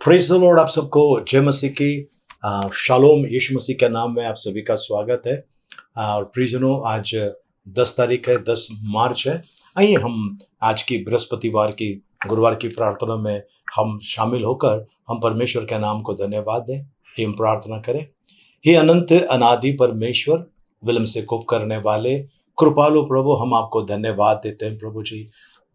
Praise the Lord. आप सबको जय मसीह की शालोम। यीशु मसीह के नाम में आप सभी का स्वागत है। और प्रियजनों, आज 10 तारीख है, 10 मार्च है। आइए हम आज की बृहस्पतिवार की गुरुवार की प्रार्थना में हम शामिल होकर हम परमेश्वर के नाम को धन्यवाद दें। आइए हम प्रार्थना करें। हे अनंत अनादि परमेश्वर, विलम्ब से कोप करने वाले कृपालु प्रभु, हम आपको धन्यवाद देते हैं प्रभु जी।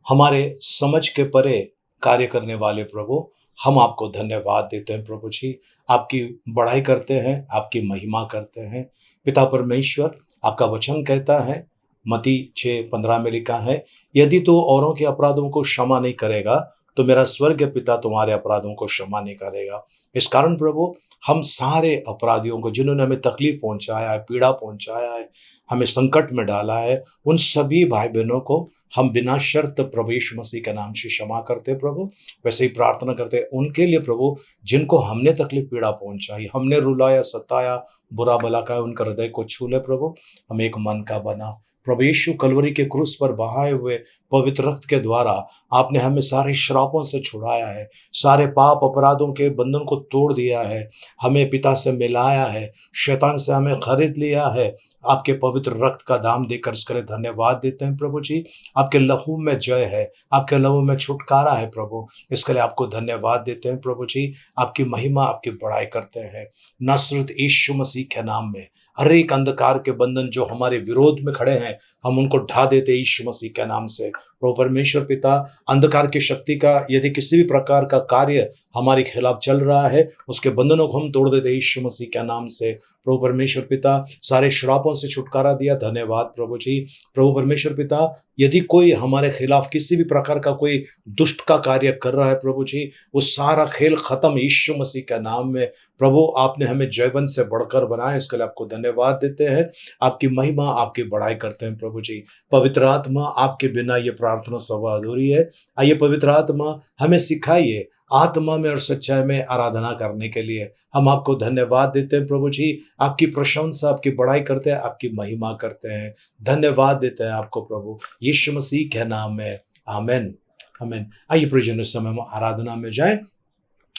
हमारे समझ के परे कार्य करने वाले प्रभु, हम आपको धन्यवाद देते हैं प्रभु जी। आपकी बड़ाई करते हैं, आपकी महिमा करते हैं पिता परमेश्वर। आपका वचन कहता है, मती 6:15 में लिखा है, यदि तू औरों के अपराधों को क्षमा नहीं करेगा तो मेरा स्वर्ग पिता तुम्हारे अपराधों को क्षमा नहीं करेगा। इस कारण प्रभु, हम सारे अपराधियों को, जिन्होंने हमें तकलीफ पहुंचाया है, पीड़ा पहुंचाया है, हमें संकट में डाला है, उन सभी भाई बहनों को हम बिना शर्त प्रभु यीशु मसीह के नाम से क्षमा करते हैं प्रभु। वैसे ही प्रार्थना करते हैं उनके लिए प्रभु, जिनको हमने तकलीफ पीड़ा पहुंचाई, हमने रुलाया, सताया, बुरा भला कहा, उनका हृदय को छू ले प्रभु। हम एक मन का बना प्रभु यीशु, कलवरी के क्रूस पर बहाए हुए पवित्र रक्त के द्वारा आपने हमें सारे श्रापों से छुड़ाया है, सारे पाप अपराधों के बंधन को तोड़ दिया है, हमें पिता से मिलाया है, शैतान से हमें खरीद लिया है। आपके पवित्र रक्त का दाम देकर इसके लिए धन्यवाद देते हैं प्रभु जी। आपके लहू में जय है, आपके लहू में छुटकारा है प्रभु। इसके लिए आपको धन्यवाद देते हैं प्रभु जी। आपकी महिमा, आपकी बड़ाई करते हैं। नासरत यीशु मसीह के नाम में हर एक अंधकार के बंधन जो हमारे विरोध में खड़े हैं, हम उनको ढा देते हैं यीशु मसीह के नाम से। प्रभु परमेश्वर पिता, अंधकार की शक्ति का यदि किसी भी प्रकार का कार्य हमारे खिलाफ चल रहा है, उसके बंधनों को हम तोड़ देते हैं यीशु मसीह के नाम से। प्रभु परमेश्वर पिता, सारे श्रापों से छुटकारा दिया, धन्यवाद प्रभु जी। प्रभु परमेश्वर पिता, यदि कोई हमारे खिलाफ किसी भी प्रकार का कोई दुष्ट का कार्य कर रहा है प्रभु जी, वो सारा खेल खत्म यीशु मसीह के नाम में। प्रभु, आपने हमें जयवंत से बढ़कर बनाया, इसके लिए आपको धन्यवाद देते हैं। आपकी महिमा, आपकी बड़ाई करते हैं प्रभु जी। पवित्र आत्मा, आपके बिना ये प्रार्थना सभा अधूरी है। आइए पवित्र आत्मा, हमें सिखाइए आत्मा में और सच्चाई में आराधना करने के लिए। हम आपको धन्यवाद देते हैं प्रभु जी। आपकी प्रशंसा, आपकी बड़ाई करते हैं, आपकी महिमा करते हैं, धन्यवाद देते हैं आपको प्रभु यीशु मसीह के नाम में। आमेन, आमेन। आइए प्रियजनों, इस समय हम आराधना में जाएं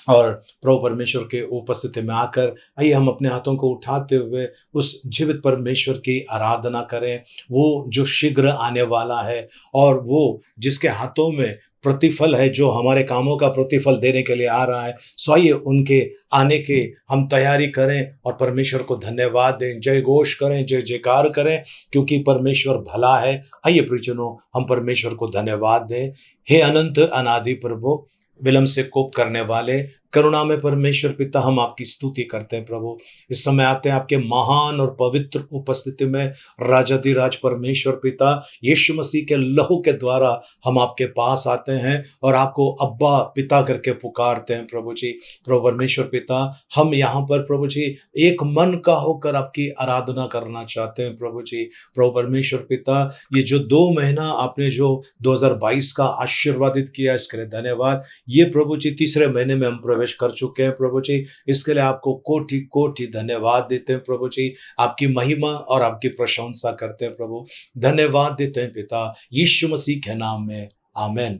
और प्रभु परमेश्वर के उपस्थिति में आकर आइए हम अपने हाथों को उठाते हुए उस जीवित परमेश्वर की आराधना करें, वो जो शीघ्र आने वाला है और वो जिसके हाथों में प्रतिफल है, जो हमारे कामों का प्रतिफल देने के लिए आ रहा है। सो आइए उनके आने के हम तैयारी करें और परमेश्वर को धन्यवाद दें, जय घोष करें, जय जयकार करें, क्योंकि परमेश्वर भला है। आइए प्रियजनों, हम परमेश्वर को धन्यवाद दें। हे अनंत अनादि प्रभु, विलम्ब से कोप करने वाले करुणा में परमेश्वर पिता, हम आपकी स्तुति करते हैं प्रभु। इस समय आते हैं आपके महान और पवित्र उपस्थिति में, राजाधिराज परमेश्वर पिता, यीशु मसीह के लहू के द्वारा हम आपके पास आते हैं और आपको अब्बा पिता करके पुकारते हैं प्रभु जी। प्रभु परमेश्वर पिता, हम यहाँ पर प्रभु जी एक मन का होकर आपकी आराधना करना चाहते हैं प्रभु जी। प्रभु परमेश्वर पिता, ये जो 2 महीना आपने जो 2022 का आशीर्वादित किया, इसके लिए धन्यवाद। ये प्रभु जी तीसरे महीने में हम प्रवेश कर चुके हैं प्रभु जी। इसके लिए आपको कोटि कोटि धन्यवाद देते हैं प्रभु जी। आपकी महिमा और आपकी प्रशंसा करते हैं प्रभु। धन्यवाद देते हैं पिता यीशु मसीह के नाम में। आमेन।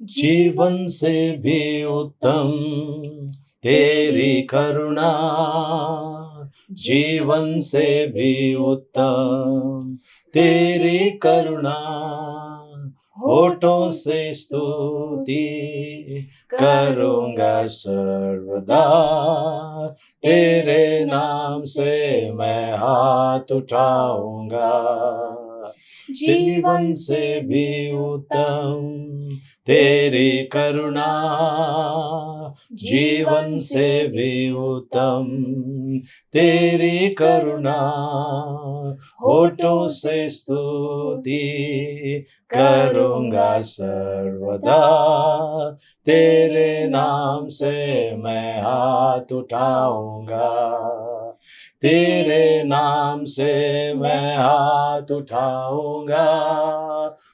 जीवन से भी उत्तम तेरी करुणा, जीवन से भी उत्तम तेरी करुणा, होठों से स्तुति करूंगा सर्वदा, तेरे नाम से मैं हाथ उठाऊंगा। जीवन से भी उत्तम तेरी करुणा, जीवन से भी उत्तम तेरी करुणा, होठों से स्तुति करूंगा सर्वदा, तेरे नाम से मैं हाथ उठाऊंगा, तेरे नाम से मैं हाथ उठाऊंगा।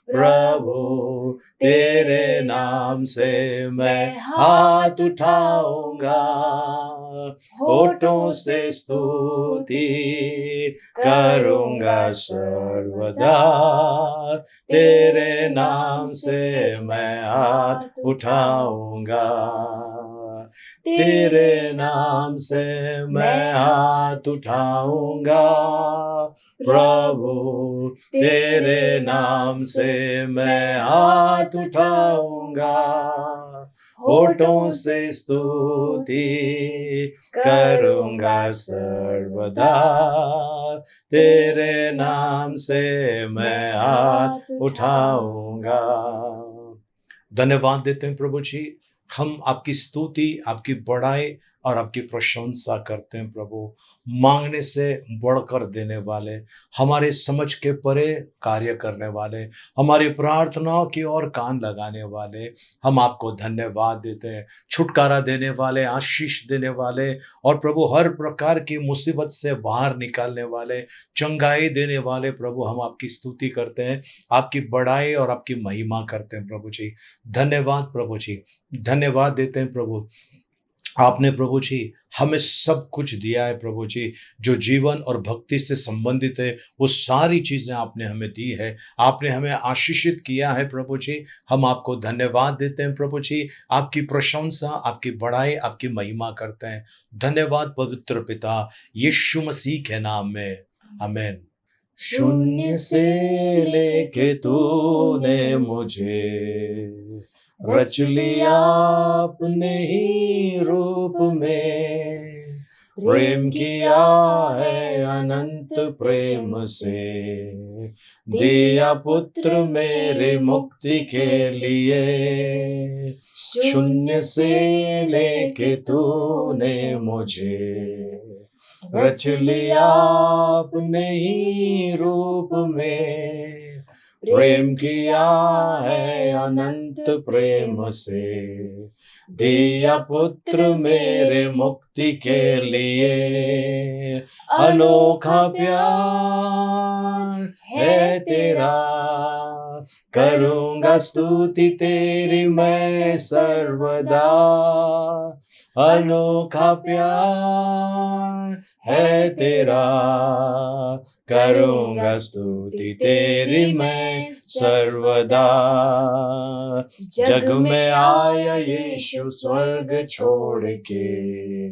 प्रभु, तेरे नाम से मैं हाथ उठाऊंगा, होठों से स्तुति करूंगा सर्वदा, तेरे नाम से मैं हाथ उठाऊंगा। तेरे नाम से मैं हाथ उठाऊंगा प्रभु, तेरे नाम से मैं हाथ उठाऊंगा, होठों से स्तुति करूंगा सर्वदा, तेरे नाम से मैं हाथ उठाऊंगा। धन्यवाद देते हैं प्रभु जी, हम आपकी स्तुति, आपकी बड़ाई और आपकी प्रशंसा करते हैं प्रभु। मांगने से बढ़कर देने वाले, हमारे समझ के परे कार्य करने वाले, हमारी प्रार्थनाओं की ओर कान लगाने वाले, हम आपको धन्यवाद देते हैं। छुटकारा देने वाले, आशीष देने वाले और प्रभु हर प्रकार की मुसीबत से बाहर निकालने वाले, चंगाई देने वाले प्रभु, हम आपकी स्तुति करते हैं, आपकी बड़ाई और आपकी महिमा करते हैं प्रभु जी। धन्यवाद प्रभु जी, धन्यवाद देते हैं प्रभु। आपने प्रभु जी हमें सब कुछ दिया है प्रभु जी, जो जीवन और भक्ति से संबंधित है वो सारी चीज़ें आपने हमें दी है, आपने हमें आशीषित किया है प्रभु जी। हम आपको धन्यवाद देते हैं प्रभु जी, आपकी प्रशंसा, आपकी बड़ाई, आपकी महिमा करते हैं। धन्यवाद पवित्र पिता, यीशु मसीह के नाम में, आमीन। शून्य से लेके तूने मुझे रच लिया अपने ही रूप में, प्रेम किया है अनंत प्रेम से, दिया पुत्र मेरे मुक्ति के लिए। शून्य से लेके तूने मुझे रच लिया अपने ही रूप में, प्रेम किया है अनंत प्रेम से, दिया पुत्र मेरे मुक्ति के लिए। अनोखा प्यार है तेरा, करूँगा स्तुति तेरी मैं सर्वदा। अनोखा प्यार है तेरा, करूँगा स्तुति तेरी मैं सर्वदा। जग में आया यीशु स्वर्ग छोड़ के,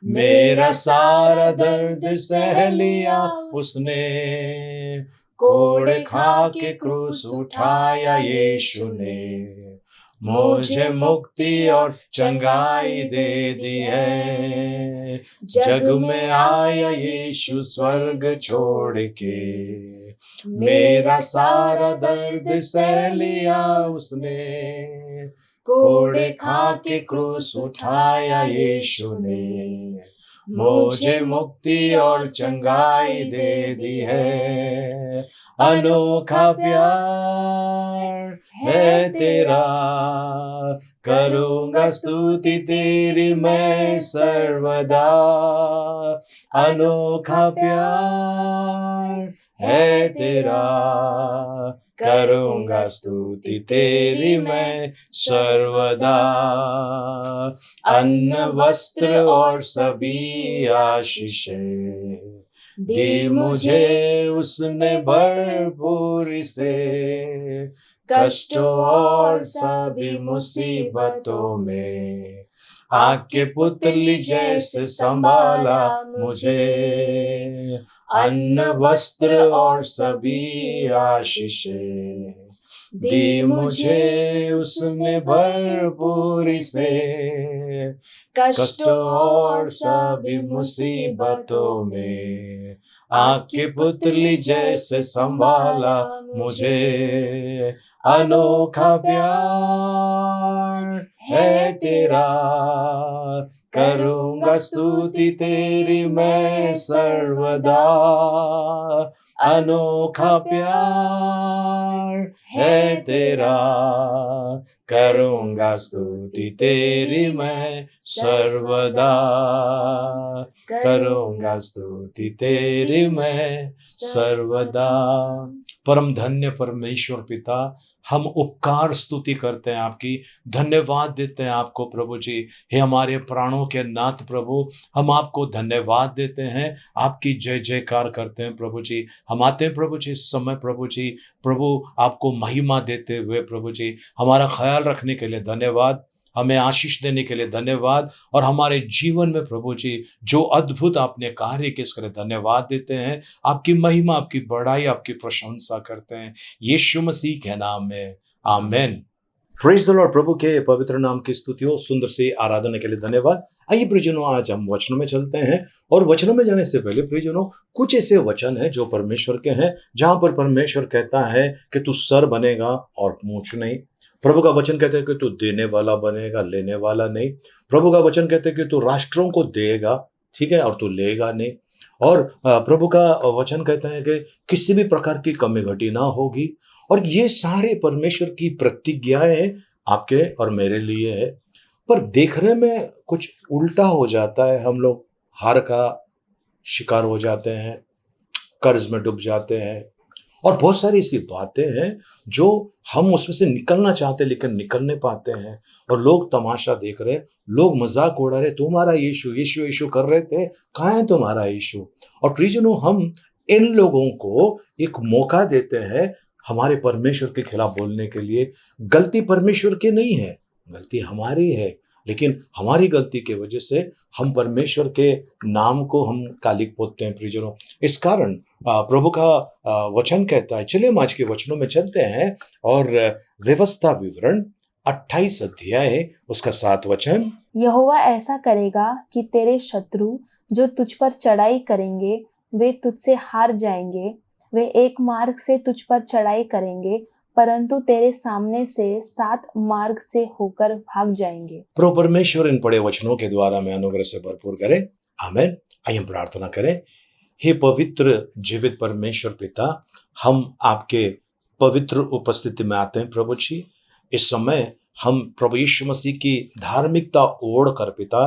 मेरा सारा दर्द सह लिया उसने, कोड़े खा के क्रूस उठाया यीशु ने, मुझे मुक्ति और चंगाई दे दी है। जग में आया यीशु स्वर्ग छोड़ के, मेरा सारा दर्द सह लिया उसने, कोड़े खा के क्रूस उठाया यीशु ने, मुझे मुक्ति और चंगाई दे दी है। अनोखा प्यार है तेरा, करूँगा स्तुति तेरी मैं सर्वदा। अनोखा प्यार है तेरा, करूँगा स्तुति तेरी मैं सर्वदा। अन्न वस्त्र और सभी आशीषें दी मुझे उसने भरपूर से, कष्टों और सभी मुसीबतों में आग के पुतली जैसे संभाला मुझे। अन्न वस्त्र और सभी आशीषें दी मुझे उसने भरपूर से, कष्टों और सभी मुसीबतों में आग की पुतली जैसे संभाला मुझे। अनोखा प्यार है तेरा, करूँगा स्तुति तेरी मैं सर्वदा। अनोखा प्यार है तेरा, करूँगा स्तुति तेरी मैं सर्वदा। करूँगा स्तुति तेरी मैं सर्वदा। परम धन्य परमेश्वर पिता, हम उपकार स्तुति करते हैं आपकी, धन्यवाद देते हैं आपको प्रभु जी। हे हमारे प्राणों के नाथ प्रभु, हम आपको धन्यवाद देते हैं, आपकी जय जयकार करते हैं प्रभु जी। हम आते हैं प्रभु जी इस समय प्रभु जी, प्रभु आपको महिमा देते हुए प्रभु जी, हमारा ख्याल रखने के लिए धन्यवाद। हमें आशीष देने के लिए धन्यवाद। और हमारे जीवन में प्रभु जी जो अद्भुत आपने कार्य किए इसके लिए धन्यवाद देते हैं। आपकी महिमा, आपकी बड़ाई, आपकी प्रशंसा करते हैं यीशु मसीह के नाम में, आमेन। Praise the Lord. प्रभु के पवित्र नाम की स्तुति हो। सुंदर से आराधना के लिए धन्यवाद। आइए प्रियजनों, आज हम वचनों में चलते हैं। और वचनों में जाने से पहले प्रियजनों, कुछ ऐसे वचन हैं जो परमेश्वर के हैं, जहां पर परमेश्वर कहता है कि तू सर बनेगा और मूंछ नहीं। प्रभु का वचन कहते हैं कि तू देने वाला बनेगा, लेने वाला नहीं। प्रभु का वचन कहते हैं कि तू राष्ट्रों को देगा, ठीक है, और तू लेगा नहीं। और प्रभु का वचन कहते हैं कि किसी भी प्रकार की कमी घटी ना होगी। और ये सारे परमेश्वर की प्रतिज्ञाएं आपके और मेरे लिए है। पर देखने में कुछ उल्टा हो जाता है। हम लोग हार का शिकार हो जाते हैं, कर्ज में डूब जाते हैं, और बहुत सारी ऐसी बातें हैं जो हम उसमें से निकलना चाहते हैं लेकिन निकल नहीं पाते हैं। और लोग तमाशा देख रहे, लोग मजाक उड़ा रहे, तुम्हारा यीशु यीशु यीशु कर रहे थे, कहाँ है तुम्हारा यीशु। और प्रियजनों, हम इन लोगों को एक मौका देते हैं हमारे परमेश्वर के खिलाफ बोलने के लिए। गलती परमेश्वर की नहीं है, गलती हमारी है। लेकिन हमारी गलती की वजह से हम परमेश्वर के नाम को हम कालिक पोतते हैं प्रियजनों। इस कारण प्रभु का वचन कहता है, चलिए हम आज के वचनों में चलते हैं। और व्यवस्था विवरण 28 अध्याय उसका 7 वचन। यहोवा ऐसा करेगा कि तेरे शत्रु जो तुझ पर चढ़ाई करेंगे वे तुझसे हार जाएंगे। वे एक मार्ग से तुझ पर चढ़ाई करेंगे, परंतु तेरे सामने से 7 मार्ग से होकर भाग जाएंगे। प्रभु परमेश्वर इन पढ़े वचनों के द्वारा में अनुग्रह से भरपूर करे, आमीन। आइए हम प्रार्थना करें। हे पवित्र जीवित परमेश्वर पिता, हम आपके पवित्र उपस्थिति में आते हैं प्रभु जी। इस समय हम प्रभु यीशु मसीह की धार्मिकता ओढ़ कर पिता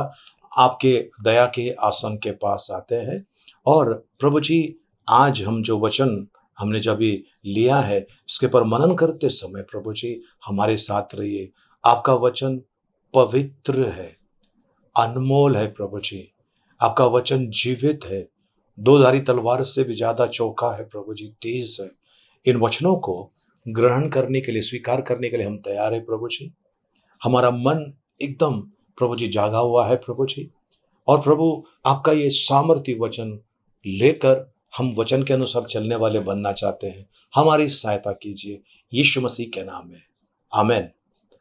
आपके दया के आसन के पास आते हैं। और प्रभु जी, आज हम जो वचन हमने जब भी लिया है इसके पर मनन करते समय प्रभु जी हमारे साथ रहिए। आपका वचन पवित्र है, अनमोल है प्रभु जी। आपका वचन जीवित है, दोधारी तलवार से भी ज्यादा चौका है प्रभु जी, तेज है। इन वचनों को ग्रहण करने के लिए, स्वीकार करने के लिए हम तैयार है प्रभु जी। हमारा मन एकदम प्रभु जी जागा हुआ है प्रभु जी। और प्रभु आपका ये सामर्थ्य वचन लेकर हम वचन के अनुसार चलने वाले बनना चाहते हैं। हमारी सहायता कीजिए यीशु मसीह के नाम में, amen,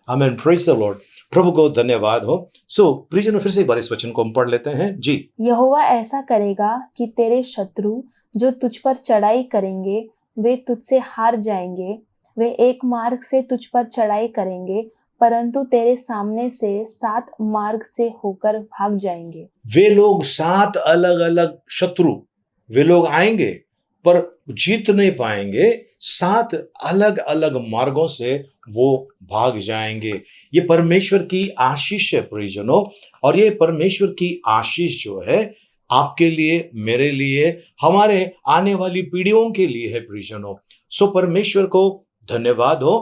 amen. Praise the Lord. प्रभु को धन्यवाद हो। सो प्रियजनों, फिर से एक बार इस वचन को हम पढ़ लेते हैं जी। यहोवा ऐसा करेगा कि तेरे शत्रु जो तुझ पर चढ़ाई करेंगे वे तुझसे हार जाएंगे। वे एक मार्ग से तुझ पर चढ़ाई करेंगे, परंतु तेरे सामने से 7 मार्ग से होकर भाग जाएंगे। वे लोग 7 अलग अलग शत्रु, वे लोग आएंगे पर जीत नहीं पाएंगे। 7 अलग अलग मार्गों से वो भाग जाएंगे। ये परमेश्वर की आशीष है प्रियजनों। और ये परमेश्वर की आशीष जो है आपके लिए, मेरे लिए, हमारे आने वाली पीढ़ियों के लिए है प्रियजनों। सो परमेश्वर को धन्यवाद हो,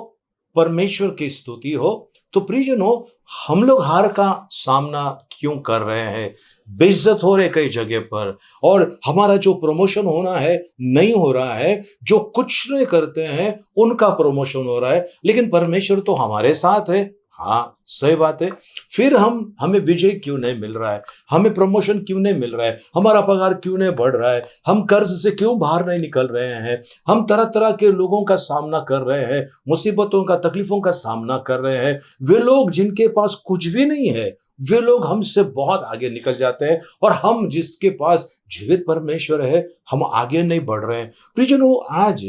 परमेश्वर की स्तुति हो। तो प्रियजनों, हम लोग हार का सामना क्यों कर रहे हैं? बेइज्जत हो रहे कई जगह पर, और हमारा जो प्रमोशन होना है नहीं हो रहा है। जो कुछ नहीं करते हैं उनका प्रमोशन हो रहा है, लेकिन परमेश्वर तो हमारे साथ है। हाँ, सही बात है। फिर हमें विजय क्यों नहीं मिल रहा है? हमें प्रमोशन क्यों नहीं मिल रहा है? हमारा पगार क्यों नहीं बढ़ रहा है? हम कर्ज से क्यों बाहर नहीं निकल रहे हैं? हम तरह तरह के लोगों का सामना कर रहे हैं, मुसीबतों का, तकलीफों का सामना कर रहे हैं। वे लोग जिनके पास कुछ भी नहीं है, वे लोग हमसे बहुत आगे निकल जाते हैं। और हम जिसके पास जीवित परमेश्वर है, हम आगे नहीं बढ़ रहे हैं। प्रियजनों, आज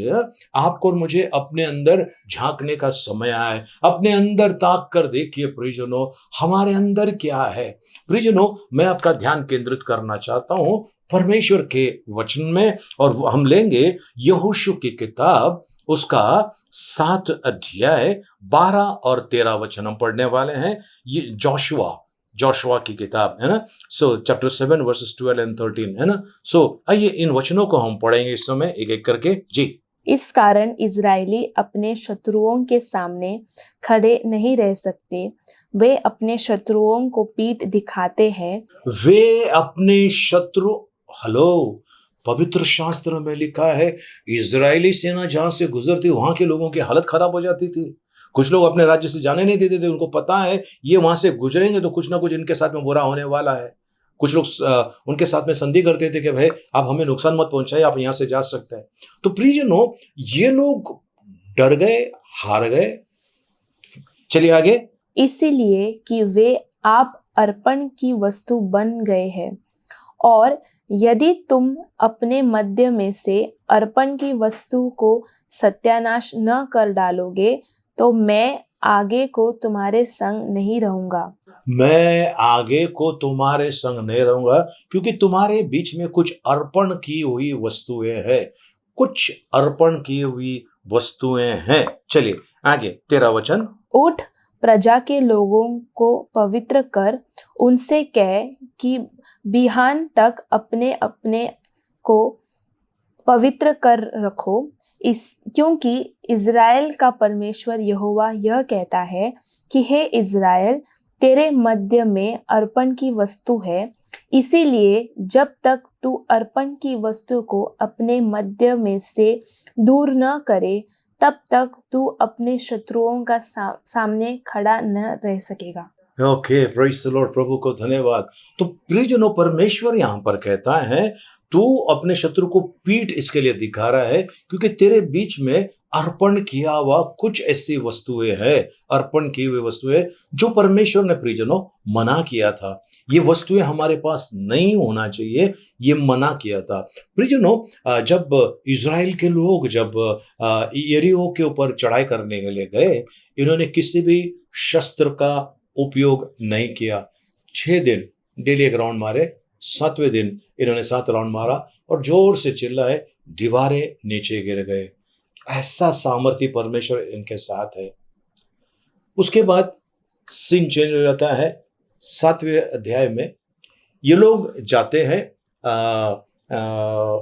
आपको और मुझे अपने अंदर झांकने का समय आया है। अपने अंदर ताक कर देखिए प्रियजनों, हमारे अंदर क्या है। प्रियजनों, मैं आपका ध्यान केंद्रित करना चाहता हूं परमेश्वर के वचन में। और हम लेंगे यहोशू की किताब, उसका 7 अध्याय 12 और 13 वचन हम पढ़ने वाले हैं। ये जोशुआ की किताब है ना। सो चैप्टर 7 वर्सेस 12 एंड 13 है ना। सो आइए इन वचनों को हम पढ़ेंगे इस समय एक एक करके जी। इस कारण इजरायली अपने शत्रुओं के सामने खड़े नहीं रह सकते। वे अपने शत्रुओं को पीठ दिखाते हैं। वे अपने शत्रु, हेलो, पवित्र शास्त्र में लिखा है इजरायली सेना जहां से गुजरती वहां के लोगों की हालत खराब हो जाती थी। कुछ लोग अपने राज्य से जाने नहीं देते थे, उनको पता है ये वहां से गुजरेंगे तो कुछ ना कुछ इनके साथ में बुरा होने वाला है। कुछ लोग उनके साथ में संधि करते थे कि भाई आप हमें नुकसान मत पहुंचाए, आप यहां से जा सकते हैं। तो प्रियजनों, ये लोग डर गए, हार गए। चलिए आगे। इसीलिए कि वे आप अर्पण की वस्तु बन गए हैं, और यदि तुम अपने मध्य में से अर्पण की वस्तु को सत्यानाश न कर डालोगे, तो मैं आगे को तुम्हारे संग नहीं रहूंगा। मैं आगे को तुम्हारे संग नहीं रहूंगा, क्योंकि तुम्हारे बीच में कुछ अर्पण की हुई वस्तुएं हैं, कुछ अर्पण की हुई वस्तुएं हैं। चलिए आगे 13 वचन। उठ, प्रजा के लोगों को पवित्र कर, उनसे कह कि बिहान तक अपने अपने को पवित्र कर रखो, क्योंकि इज़राइल का परमेश्वर यहोवा यह कहता है कि हे इज़राइल, तेरे मध्य में अर्पण की वस्तु है, इसीलिए जब तक तू अर्पण की वस्तु को अपने मध्य में से दूर न करे, तब तक तू अपने शत्रुओं का सामने खड़ा न रह सकेगा। ओके, प्रेज द लॉर्ड, प्रभु को धन्यवाद। तो प्रियजनों, परमेश्वर यहां पर कहता है तू अपने शत्रु को पीठ इसके लिए दिखा रहा है क्योंकि तेरे बीच में अर्पण किया हुआ कुछ ऐसी वस्तुएं हैं, अर्पण की हुई वस्तुएं जो परमेश्वर ने प्रियजनों मना किया था। ये वस्तुएं हमारे पास नहीं होना चाहिए, ये मना किया था। प्रियजनों, जब इज़राइल के लोग जब यरीहो के ऊपर चढ़ाई करने के लिए गए, इन्होंने किसी भी शस्त्र का उपयोग नहीं किया। 6 दिन डेली एक राउंड मारे, 7वें दिन इन्होंने 7 राउंड मारा और जोर से चिल्लाए, दीवारें नीचे गिर गए। ऐसा सामर्थ्य परमेश्वर इनके साथ है। उसके बाद सीन चेंज हो जाता है। 7वें अध्याय में ये लोग जाते हैं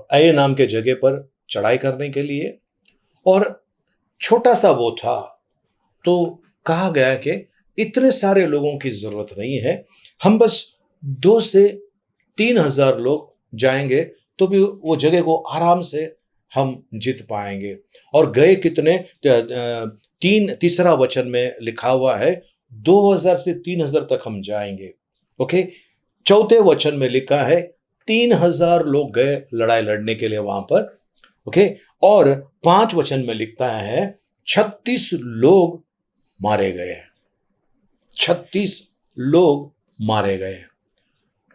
अय नाम के जगह पर चढ़ाई करने के लिए, और छोटा सा वो था, तो कहा गया कि इतने सारे लोगों की जरूरत नहीं है, हम बस 2 से 3 हजार लोग जाएंगे तो भी वो जगह को आराम से हम जीत पाएंगे। और गए कितने? तीसरा वचन में लिखा हुआ है 2000 से 3000 तक हम जाएंगे। ओके, चौथे वचन में लिखा है 3000 लोग गए लड़ाई लड़ने के लिए वहां पर। ओके, और 5 वचन में लिखता है 36 लोग मारे गए। 36 लोग मारे गए।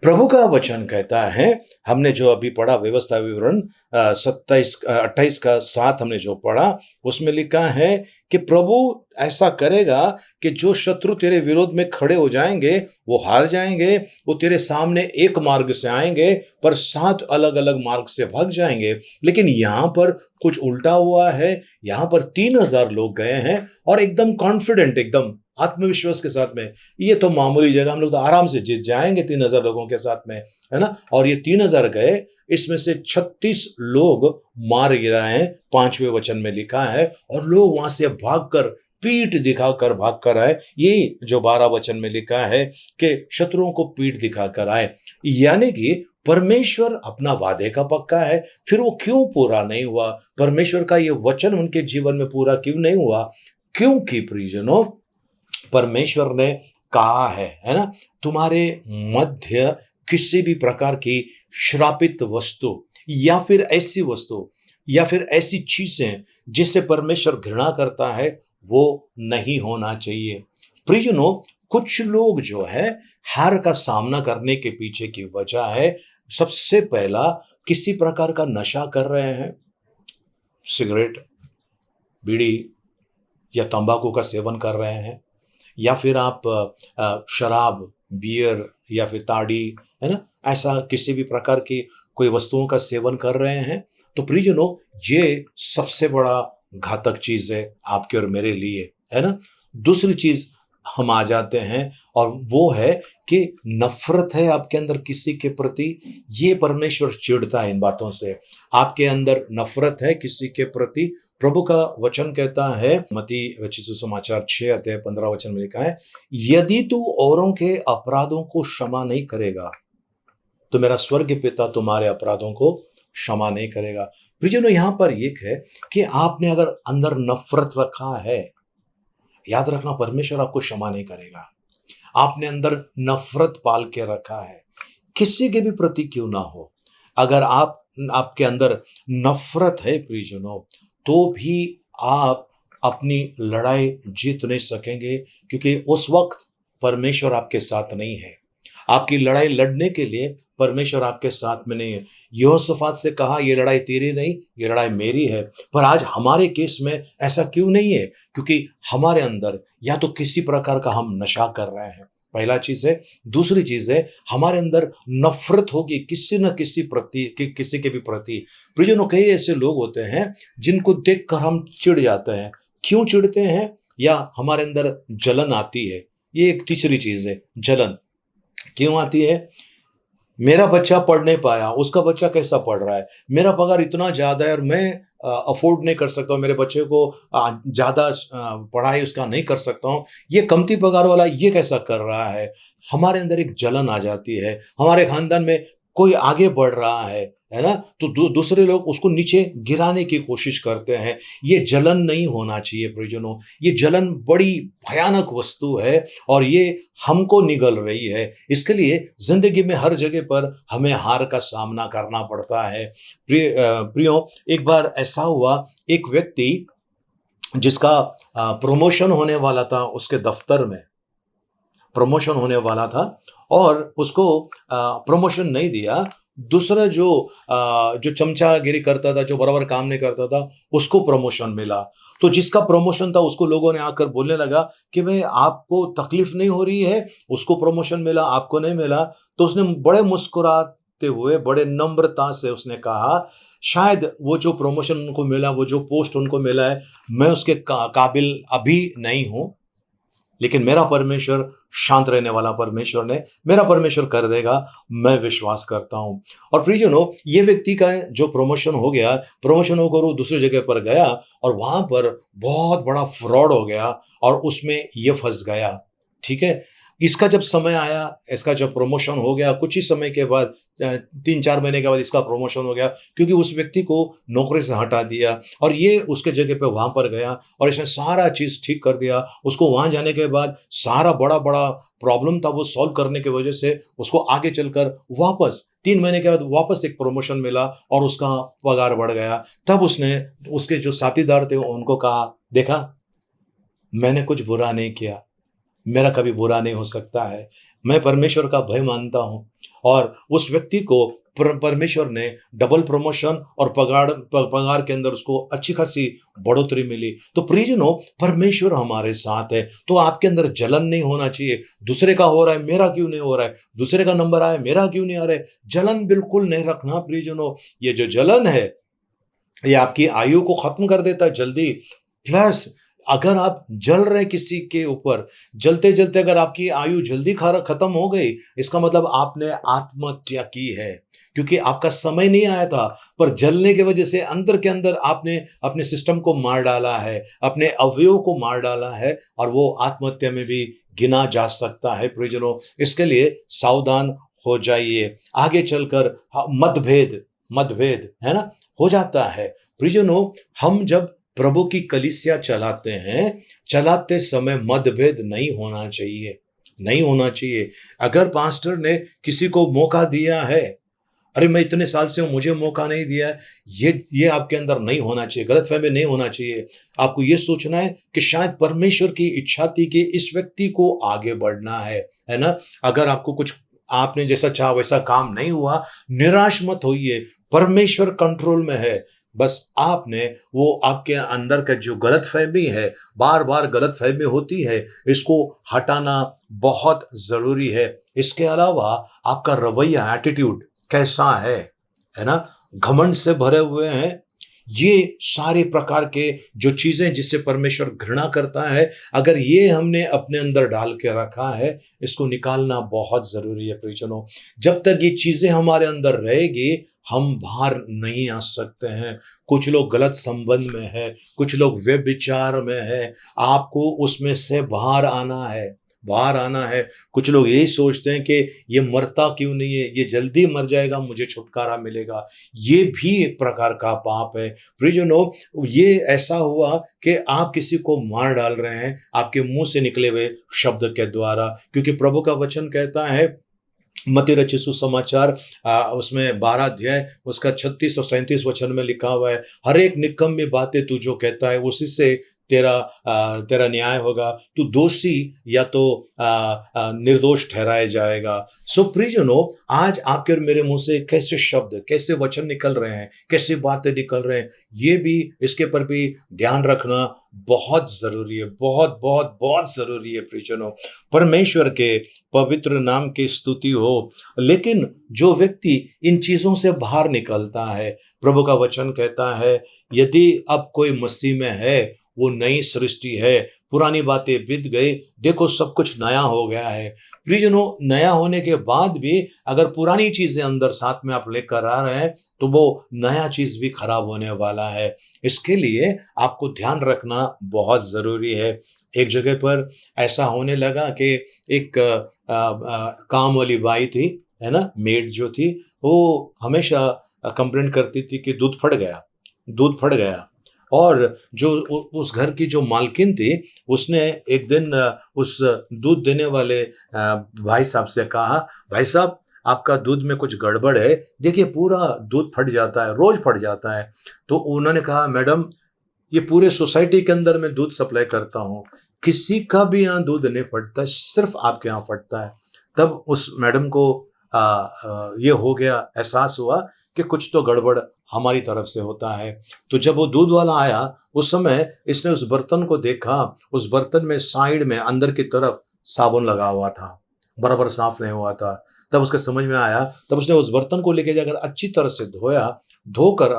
प्रभु का वचन कहता है, हमने जो अभी पढ़ा व्यवस्था विवरण 28 का 7 हमने जो पढ़ा, उसमें लिखा है कि प्रभु ऐसा करेगा कि जो शत्रु तेरे विरोध में खड़े हो जाएंगे वो हार जाएंगे। वो तेरे सामने एक मार्ग से आएंगे पर 7 अलग अलग मार्ग से भाग जाएंगे। लेकिन यहां पर कुछ उल्टा हुआ है। यहां पर 3000 लोग गए हैं और एकदम कॉन्फिडेंट, एकदम आत्मविश्वास के साथ में, ये तो मामूली जगह, हम लोग तो आराम से जीत जाएंगे 3000 लोगों के साथ में, है ना। और ये 3000 गए, इसमें से 36 लोग मार गिराए हैं, 5वें वचन में लिखा है। और लोग वहां से भागकर, पीठ दिखाकर भागकर आए। यही जो 12 वचन में लिखा है कि शत्रुओं को पीठ दिखाकर आए। यानी कि परमेश्वर अपना वादे का पक्का है। फिर वो क्यों पूरा नहीं हुआ? परमेश्वर का ये वचन उनके जीवन में पूरा क्यों नहीं हुआ? क्योंकि प्रियजनों, परमेश्वर ने कहा है ना, तुम्हारे मध्य किसी भी प्रकार की श्रापित वस्तु या फिर ऐसी वस्तु या फिर ऐसी चीजें जिससे परमेश्वर घृणा करता है, वो नहीं होना चाहिए। प्रियजनों, कुछ लोग जो है हार का सामना करने के पीछे की वजह है, सबसे पहला किसी प्रकार का नशा कर रहे हैं, सिगरेट, बीड़ी या तंबाकू का सेवन कर रहे हैं, या फिर आप शराब, बियर या फिर ताड़ी, है ना, ऐसा किसी भी प्रकार की कोई वस्तुओं का सेवन कर रहे हैं। तो प्रियजनों, ये सबसे बड़ा घातक चीज है आपके और मेरे लिए, है ना। दूसरी चीज हम आ जाते हैं और वो है कि नफरत है आपके अंदर किसी के प्रति। ये परमेश्वर चिढ़ता है इन बातों से। आपके अंदर नफरत है किसी के प्रति। प्रभु का वचन कहता है, मत्ती रचित सुसमाचार 6 अध्याय 15 वचन में लिखा है, यदि तू औरों के अपराधों को क्षमा नहीं करेगा तो मेरा स्वर्ग पिता तुम्हारे अपराधों को क्षमा नहीं करेगा। प्रियजनों, यहां पर एक है कि आपने अगर अंदर नफरत रखा है, याद रखना, परमेश्वर आपको क्षमा नहीं करेगा। आपने अंदर नफरत पाल के रखा है, किसी के भी प्रति क्यों ना हो। अगर आपके अंदर नफरत है प्रियजनों, तो भी आप अपनी लड़ाई जीत नहीं सकेंगे, क्योंकि उस वक्त परमेश्वर आपके साथ नहीं है। आपकी लड़ाई लड़ने के लिए परमेश्वर आपके साथ में नहीं है। यहोशापात से कहा, ये लड़ाई तेरी नहीं, ये लड़ाई मेरी है। पर आज हमारे केस में ऐसा क्यों नहीं है? क्योंकि हमारे अंदर या तो किसी प्रकार का हम नशा कर रहे हैं, पहला चीज है। दूसरी चीज है, हमारे अंदर नफरत होगी किसी न किसी प्रति, किसी के भी प्रति। प्रियजनों, कई ऐसे लोग होते हैं जिनको देखकर हम चिढ़ जाते हैं। क्यों चिढ़ते हैं? या हमारे अंदर जलन आती है। ये एक तीसरी चीज है, जलन क्यों आती है? मेरा बच्चा पढ़ नहीं पाया, उसका बच्चा कैसा पढ़ रहा है? मेरा पगार इतना ज्यादा है और मैं अफोर्ड नहीं कर सकता हूँ, मेरे बच्चे को ज्यादा पढ़ाई उसका नहीं कर सकता हूँ। ये कमती पगार वाला ये कैसा कर रहा है? हमारे अंदर एक जलन आ जाती है। हमारे खानदान में कोई आगे बढ़ रहा है ना, तो दूसरे लोग उसको नीचे गिराने की कोशिश करते हैं। ये जलन नहीं होना चाहिए प्रियजनों। ये जलन बड़ी भयानक वस्तु है और ये हमको निगल रही है। इसके लिए जिंदगी में हर जगह पर हमें हार का सामना करना पड़ता है। प्रियो, एक बार ऐसा हुआ, एक व्यक्ति जिसका प्रमोशन होने वाला था, उसके दफ्तर में प्रमोशन होने वाला था और उसको प्रमोशन नहीं दिया। दूसरा जो चमचागिरी करता था, जो बराबर काम नहीं करता था, उसको प्रमोशन मिला। तो जिसका प्रमोशन था उसको लोगों ने आकर बोलने लगा कि भाई आपको तकलीफ नहीं हो रही है, उसको प्रमोशन मिला, आपको नहीं मिला। तो उसने बड़े मुस्कुराते हुए, बड़े नम्रता से उसने कहा, शायद वो जो प्रमोशन उनको मिला, वो जो पोस्ट उनको मिला है, मैं उसके काबिल अभी नहीं हूं, लेकिन मेरा परमेश्वर शांत रहने वाला परमेश्वर ने, मेरा परमेश्वर कर देगा, मैं विश्वास करता हूं। और प्रियजनों, ये व्यक्ति का जो प्रमोशन हो गया, प्रमोशन होकर वो दूसरी जगह पर गया और वहां पर बहुत बड़ा फ्रॉड हो गया और उसमें ये फंस गया। ठीक है, इसका जब समय आया, इसका जब प्रमोशन हो गया, कुछ ही समय के बाद, 3-4 महीने के बाद इसका प्रमोशन हो गया, क्योंकि उस व्यक्ति को नौकरी से हटा दिया और ये उसके जगह पे वहां पर गया और इसने सारा चीज ठीक कर दिया। उसको वहां जाने के बाद सारा बड़ा बड़ा प्रॉब्लम था वो सॉल्व करने की वजह से उसको आगे चलकर वापस 3 महीने के बाद वापस एक प्रमोशन मिला और उसका पगार बढ़ गया। तब उसने उसके जो साथीदार थे उनको कहा, देखा, मैंने कुछ बुरा नहीं किया, मेरा कभी बुरा नहीं हो सकता है, मैं परमेश्वर का भय मानता हूं। और उस व्यक्ति को परमेश्वर ने डबल प्रमोशन और पगार के अंदर उसको अच्छी खासी बढ़ोतरी मिली। तो प्रियजनों, परमेश्वर हमारे साथ है, तो आपके अंदर जलन नहीं होना चाहिए। दूसरे का हो रहा है, मेरा क्यों नहीं हो रहा है? दूसरे का नंबर आया, मेरा क्यों नहीं आ रहा है? जलन बिल्कुल नहीं रखना प्रियजनों। ये जो जलन है, ये आपकी आयु को खत्म कर देता है जल्दी। प्लस अगर आप जल रहे किसी के ऊपर, जलते जलते अगर आपकी आयु जल्दी खत्म हो गई, इसका मतलब आपने आत्महत्या की है, क्योंकि आपका समय नहीं आया था। पर जलने की वजह से अंदर के अंदर आपने अपने सिस्टम को मार डाला है, अपने अवयव को मार डाला है और वो आत्महत्या में भी गिना जा सकता है। प्रियजनों, इसके लिए सावधान हो जाइए। आगे चलकर मतभेद है ना, हो जाता है। प्रियजनों, हम जब प्रभु की कलीसिया चलाते हैं, चलाते समय मतभेद नहीं होना चाहिए, नहीं होना चाहिए। अगर पास्टर ने किसी को मौका दिया है, अरे मैं इतने साल से हूं, मुझे मौका नहीं दिया है, ये आपके अंदर नहीं होना चाहिए, गलतफहमी नहीं होना चाहिए। आपको ये सोचना है कि शायद परमेश्वर की इच्छा थी कि इस व्यक्ति को आगे बढ़ना है ना। अगर आपको कुछ, आपने जैसा चाहा वैसा काम नहीं हुआ, निराश मत होइए, परमेश्वर कंट्रोल में है। बस आपने वो आपके अंदर का जो गलतफहमी है, बार बार गलतफहमी होती है, इसको हटाना बहुत जरूरी है। इसके अलावा आपका रवैया, एटीट्यूड कैसा है ना, घमंड से भरे हुए हैं, ये सारे प्रकार के जो चीजें जिससे परमेश्वर घृणा करता है, अगर ये हमने अपने अंदर डाल के रखा है, इसको निकालना बहुत जरूरी है प्रियजनों। जब तक ये चीजें हमारे अंदर रहेगी, हम बाहर नहीं आ सकते हैं। कुछ लोग गलत संबंध में है, कुछ लोग व्यभिचार में है, आपको उसमें से बाहर आना है, बाहर आना है। कुछ लोग यही सोचते हैं कि ये मरता क्यों नहीं है, ये जल्दी मर जाएगा, मुझे छुटकारा मिलेगा। ये भी एक प्रकार का पाप है। प्रियजनों, ये ऐसा हुआ कि आप किसी को मार डाल रहे हैं आपके मुंह से निकले हुए शब्द के द्वारा, क्योंकि प्रभु का वचन कहता है मत्ती रचित सुसमाचार उसमें 12 अध्याय उसका 36 और 37 वचन में लिखा हुआ है, हर एक निकम्मी बातें तू जो कहता है उसी से तेरा न्याय होगा, तू दोषी या तो निर्दोष ठहराया जाएगा। सो प्रियजनों, आज आपके और मेरे मुंह से कैसे शब्द, कैसे वचन निकल रहे हैं, कैसे बातें निकल रहे हैं, ये भी, इसके पर भी ध्यान रखना बहुत जरूरी है। बहुत बहुत बहुत जरूरी है प्रियजनों। परमेश्वर के पवित्र नाम की स्तुति हो। लेकिन जो व्यक्ति इन चीजों से बाहर निकलता है, प्रभु का वचन कहता है, यदि अब कोई मसीह में है वो नई सृष्टि है, पुरानी बातें बीत गई, देखो सब कुछ नया हो गया है। प्रियजनों, नया होने के बाद भी अगर पुरानी चीजें अंदर साथ में आप लेकर आ रहे हैं तो वो नया चीज भी खराब होने वाला है। इसके लिए आपको ध्यान रखना बहुत जरूरी है। एक जगह पर ऐसा होने लगा कि एक काम वाली बाई थी, है ना, मेड जो थी, वो हमेशा कंप्लेंट करती थी कि दूध फट गया। और जो उस घर की जो मालकिन थी, उसने एक दिन उस दूध देने वाले भाई साहब से कहा, भाई साहब आपका दूध में कुछ गड़बड़ है, देखिए पूरा दूध फट जाता है, रोज फट जाता है। तो उन्होंने कहा, मैडम ये पूरे सोसाइटी के अंदर मैं दूध सप्लाई करता हूँ, किसी का भी यहाँ दूध नहीं फटता, सिर्फ आपके यहाँ फटता है। तब उस मैडम को ये हो गया, एहसास हुआ कि कुछ तो गड़बड़ हमारी तरफ से होता है। तो जब वो दूध वाला आया, उस समय इसने उस बर्तन को देखा, उस बर्तन में साइड में अंदर की तरफ साबुन लगा हुआ था, बराबर साफ नहीं हुआ था। तब उसके समझ में आया, तब उसने उस बर्तन को लेके जाकर अच्छी तरह से धोया, धोकर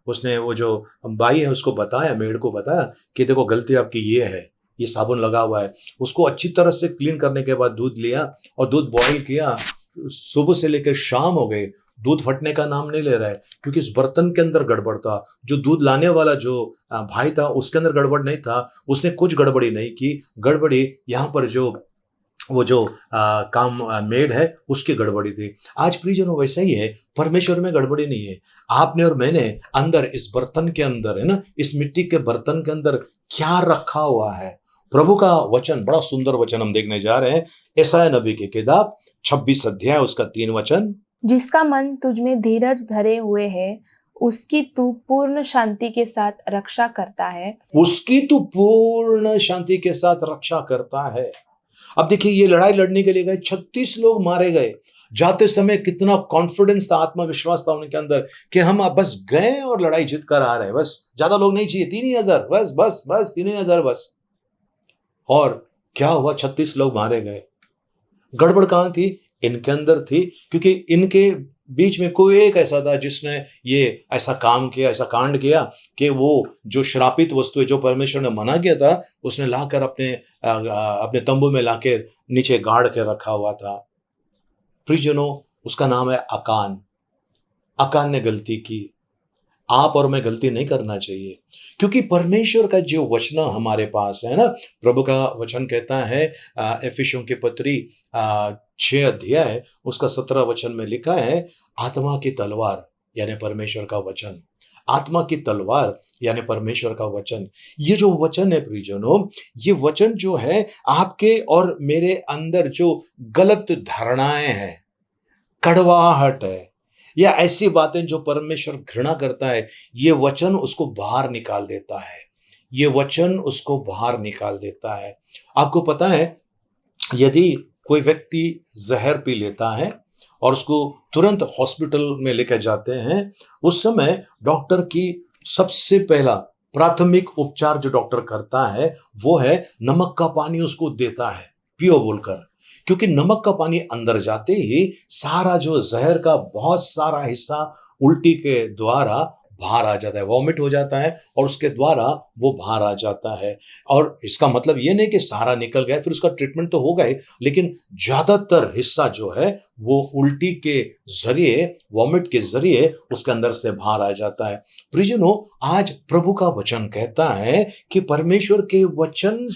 उसने वो जो बाई है उसको बताया, मेड को बताया कि देखो गलती आपकी ये है, ये साबुन लगा हुआ है। उसको अच्छी तरह से क्लीन करने के बाद दूध लिया और दूध बॉईल किया। सुबह से लेकर शाम हो गए, दूध फटने का नाम नहीं ले रहा है, क्योंकि इस बर्तन के अंदर गड़बड़ था। जो दूध लाने वाला जो भाई था उसके अंदर गड़बड़ नहीं था, उसने कुछ गड़बड़ी नहीं की। गड़बड़ी यहाँ पर जो काम मेड है उसकी गड़बड़ी थी। आज प्रियजनों वैसा ही है, परमेश्वर में गड़बड़ी नहीं है। आपने और मैंने अंदर इस बर्तन के अंदर, है ना, इस मिट्टी के बर्तन के अंदर क्या रखा हुआ है। प्रभु का वचन, बड़ा सुंदर वचन हम देखने जा रहे हैं। यशायाह नबी की किताब 26 अध्याय उसका 3 वचन, जिसका मन तुझ में धीरज धरे हुए है, उसकी तू पूर्ण शांति के साथ रक्षा करता है। उसकी तू पूर्ण शांति के साथ रक्षा करता है। अब देखिए, ये लड़ाई लड़ने के लिए गए, 36 लोग मारे गए। जाते समय कितना कॉन्फिडेंस था, आत्मविश्वास था उनके अंदर कि हम बस गए और लड़ाई जीत कर आ रहे हैं, बस ज्यादा लोग नहीं चाहिए, 3,000, बस बस बस 3,000 बस। और क्या हुआ, 36 लोग मारे गए। गड़बड़ कहां थी? इनके अंदर थी, क्योंकि इनके बीच में कोई एक ऐसा था जिसने ये ऐसा काम किया, ऐसा कांड किया कि वो जो श्रापित वस्तु है, जो परमेश्वर ने मना किया था, उसने लाकर अपने तंबू में लाके नीचे गाड़ के रखा हुआ था। प्रियजनों, उसका नाम है अकान। अकान ने गलती की। आप और मैं गलती नहीं करना चाहिए, क्योंकि परमेश्वर का जो वचन हमारे पास है ना, प्रभु का वचन कहता है, एफिसियों की पत्री 6 अध्याय उसका 17 वचन में लिखा है, आत्मा की तलवार यानी परमेश्वर का वचन, आत्मा की तलवार यानी परमेश्वर का वचन। ये जो वचन है प्रियजनों, ये वचन जो है आपके और मेरे अंदर जो गलत धारणाएं हैं, कड़वाहट है, या ऐसी बातें जो परमेश्वर घृणा करता है, ये वचन उसको बाहर निकाल देता है। ये वचन उसको बाहर निकाल देता है। आपको पता है, यदि कोई व्यक्ति जहर पी लेता है और उसको तुरंत हॉस्पिटल में लेकर जाते हैं, उस समय डॉक्टर की सबसे पहला प्राथमिक उपचार जो डॉक्टर करता है वो है नमक का पानी उसको देता है, पियो बोलकर। क्योंकि नमक का पानी अंदर जाते ही सारा जो जहर का बहुत सारा हिस्सा उल्टी के द्वारा बाहर आ जाता है, वॉमिट हो जाता है और उसके द्वारा वो बाहर आ जाता है। और इसका मतलब ये नहीं कि सारा निकल गया, फिर उसका ट्रीटमेंट तो होगा ही, लेकिन ज़्यादातर हिस्सा जो है वो उल्टी के ज़रिए, वॉमिट के ज़रिए उसके अंदर से बाहर आ जाता है। प्रियजनों, आज प्रभु का वचन कहता है कि परमेश्वर के वचन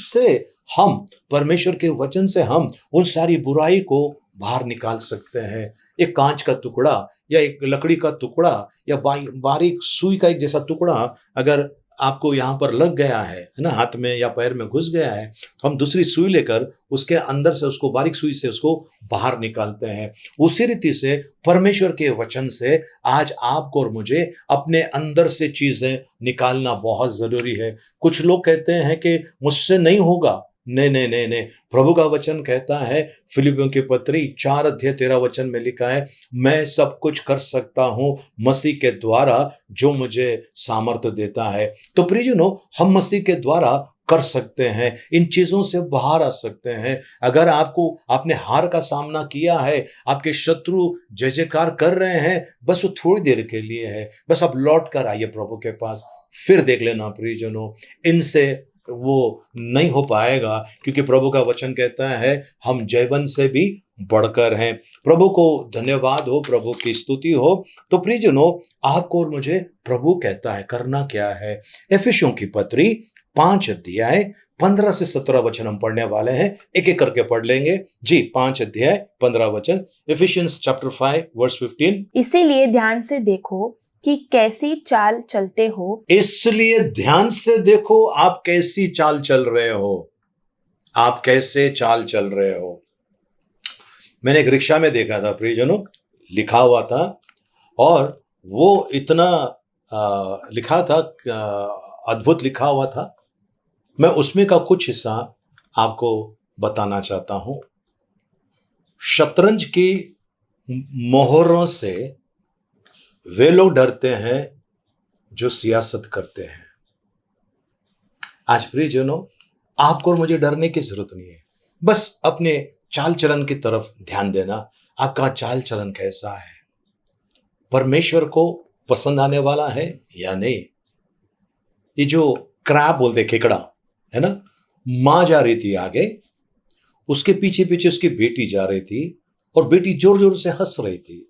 से हम उन सारी बुराई को बाहर निकाल सकते हैं। एक कांच का टुकड़ा या एक लकड़ी का टुकड़ा या बारीक सुई का एक जैसा टुकड़ा अगर आपको यहाँ पर लग गया है ना, हाथ में या पैर में घुस गया है, तो हम दूसरी सुई लेकर उसके अंदर से उसको बारीक सुई से उसको बाहर निकालते हैं। उसी रीति से परमेश्वर के वचन से आज आपको और मुझे अपने अंदर से चीजें निकालना बहुत जरूरी है। कुछ लोग कहते हैं कि मुझसे नहीं होगा। नहीं नहीं नहीं नहीं, प्रभु का वचन कहता है, फिलिपियों की पत्री 4:13 में लिखा है, मैं सब कुछ कर सकता हूं मसीह के द्वारा जो मुझे सामर्थ्य देता है। तो प्रियजनों, हम मसीह के द्वारा कर सकते हैं, इन चीजों से बाहर आ सकते हैं। अगर आपने हार का सामना किया है, आपके शत्रु जय जयकार कर रहे हैं, बस वो थोड़ी देर के लिए है, बस आप लौट कर आइए प्रभु के पास, फिर देख लेना प्रियजनों, इनसे वो नहीं हो पाएगा, क्योंकि प्रभु का वचन कहता है हम जयवंत से भी बढ़कर हैं। प्रभु को धन्यवाद हो, प्रभु की स्तुति हो। तो प्रियजनों, आपको और मुझे प्रभु कहता है करना क्या है। इफिसियों की पत्री 5:15 से 17 हम पढ़ने वाले हैं, एक एक करके पढ़ लेंगे जी। 5:15 इफिशियंस चैप्टर 5:15। इसीलिए ध्यान से देखो कि कैसी चाल चलते हो। इसलिए ध्यान से देखो आप कैसी चाल चल रहे हो, आप कैसे चाल चल रहे हो। मैंने एक रिक्शा में देखा था प्रियजनों, लिखा हुआ था, और वो इतना लिखा था, अद्भुत लिखा हुआ था। मैं उसमें का कुछ हिस्सा आपको बताना चाहता हूं। शतरंज की मोहरों से वे लोग डरते हैं जो सियासत करते हैं। आज प्रियजनों, आपको और मुझे डरने की जरूरत नहीं है, बस अपने चाल चलन की तरफ ध्यान देना। आपका चाल चलन कैसा है, परमेश्वर को पसंद आने वाला है या नहीं। ये जो क्रैब बोलते, केकड़ा है ना, मां जा रही थी आगे, उसके पीछे पीछे उसकी बेटी जा रही थी, और बेटी जोर जोर से हंस रही थी।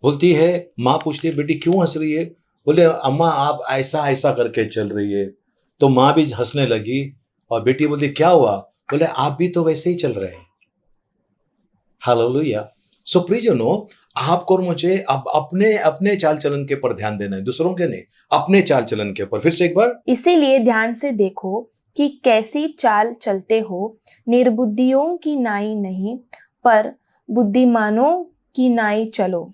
बोलती है, माँ पूछती है, बेटी क्यों हंस रही है? बोले, अम्मा आप ऐसा ऐसा करके चल रही है। तो माँ भी हंसने लगी, और बेटी बोलती क्या हुआ? बोले, आप भी तो वैसे ही चल रहे हैं। हालेलुया। सो प्रियजनों, आपको और मुझे अब अपने अपने चाल चलन के पर ध्यान देना है, दूसरों के नहीं, अपने चाल चलन के ऊपर। फिर से एक बार, इसीलिए ध्यान से देखो कि कैसी चाल चलते हो, निर्बुद्धियों की नाई नहीं, पर बुद्धिमानों की नाई चलो,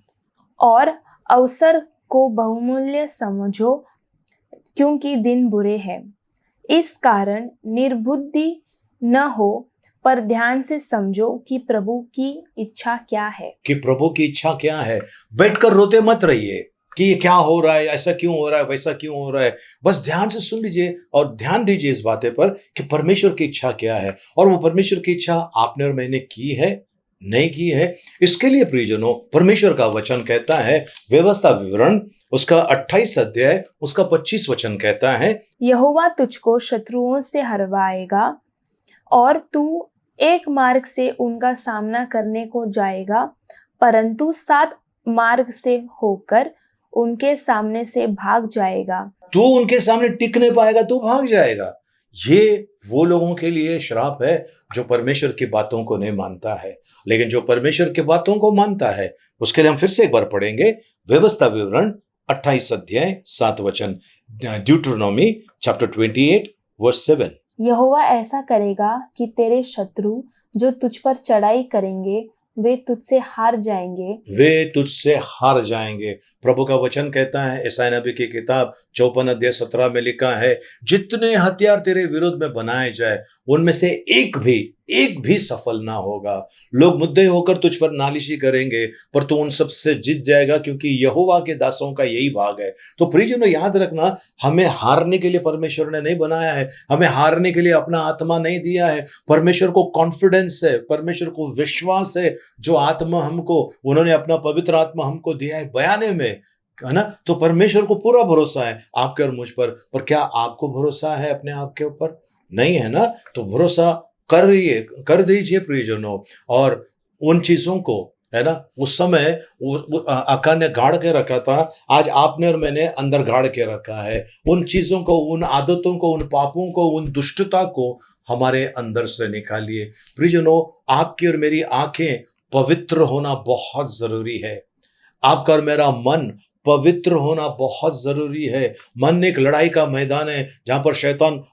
और अवसर को बहुमूल्य समझो, क्योंकि दिन बुरे हैं। इस कारण निर्बुद्धि न हो, पर ध्यान से समझो कि प्रभु की इच्छा क्या है। कि प्रभु की इच्छा क्या है। बैठकर रोते मत रहिए कि ये क्या हो रहा है, ऐसा क्यों हो रहा है, वैसा क्यों हो रहा है। बस ध्यान से सुन लीजिए और ध्यान दीजिए इस बातें पर कि परमेश्वर की इच्छा क्या है, और वो परमेश्वर की इच्छा आपने और मैंने की है, नहीं की है। इसके लिए प्रियजनों, परमेश्वर का वचन कहता है, व्यवस्था विवरण उसका 28 अध्याय उसका 25 वचन कहता है, यहोवा तुझको शत्रुओं से हरवाएगा, और तू एक मार्ग से उनका सामना करने को जाएगा, परंतु 7 मार्ग से होकर उनके सामने से भाग जाएगा। तू उनके सामने टिक नहीं पाएगा, तू भाग जाएगा। ये वो लोगों के लिए श्राप है जो परमेश्वर की बातों को नहीं मानता है, लेकिन जो परमेश्वर की बातों को मानता है उसके लिए हम फिर से एक बार पढ़ेंगे, व्यवस्था विवरण 28 अध्याय 7 वचन, ड्यूटरनोमी चैप्टर 28:7। यहोवा ऐसा करेगा कि तेरे शत्रु जो तुझ पर चढ़ाई करेंगे वे तुझसे हार जाएंगे। वे तुझसे हार जाएंगे। प्रभु का वचन कहता है, यशायाह नबी की किताब 54:17 में लिखा है, जितने हथियार तेरे विरुद्ध में बनाए जाए उनमें से एक भी सफल ना होगा। लोग मुद्दे होकर तुझ पर नालिशी करेंगे, पर तू उन सब से जीत जाएगा, क्योंकि यहोवा के दासों का यही भाग है। तो प्रियजनों, याद रखना, हमें हारने के लिए परमेश्वर ने नहीं बनाया है, हमें हारने के लिए अपना आत्मा नहीं दिया है। परमेश्वर को कॉन्फिडेंस है, परमेश्वर को विश्वास है, जो आत्मा हमको उन्होंने अपना पवित्र आत्मा हमको दिया है बयाने में, है ना? तो परमेश्वर को पूरा भरोसा है आपके और मुझ पर क्या आपको भरोसा है अपने आप के ऊपर? नहीं है ना? तो भरोसा कर दीजिए प्रियजनों। और उन चीज़ों को, है ना? उस समय अकान ने गाड़ के रखा था, आज आपने और मैंने अंदर गाड़ के रखा है। उन चीज़ों को, उन आदतों को, उन पापों को, उन दुष्टता को हमारे अंदर से निकालिए। प्रियजनों, आपकी और मेरी आँखें पवित्र होना बहुत ज़रूरी है। आपका और मेरा मन पवित्र होना बहुत ज़रूरी है। मन एक लड़ाई का मैदान है, जहाँ पर शैतान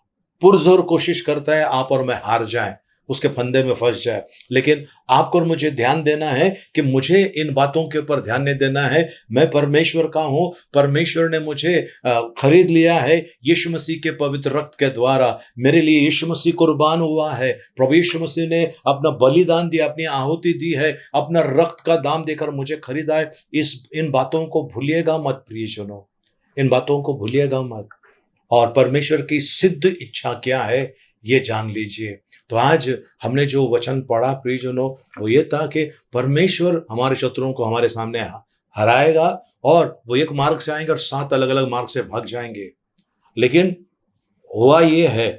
पुरज़ोर कोशिश करता है आप और मैं हार जाएँ, उसके फंदे में फँस जाएँ। लेकिन आपको और मुझे ध्यान देना है कि मुझे इन बातों के ऊपर ध्यान नहीं देना है। मैं परमेश्वर का हूँ, परमेश्वर ने मुझे खरीद लिया है यीशु मसीह के पवित्र रक्त के द्वारा। मेरे लिए यीशु मसीह कुर्बान हुआ है। प्रभु यीशु मसीह ने अपना बलिदान दिया, अपनी आहुति दी है, अपना रक्त का दाम देकर मुझे खरीदा है। इन बातों को भूलिएगा मत प्रियजनों, इन बातों को भूलिएगा मत। और परमेश्वर की सिद्ध इच्छा क्या है, ये जान लीजिए। तो आज हमने जो वचन पढ़ा प्रियजनों, वो ये था कि परमेश्वर हमारे शत्रुओं को हमारे सामने हराएगा और वो एक मार्ग से आएंगे और 7 अलग-अलग मार्ग से भाग जाएंगे। लेकिन हुआ ये है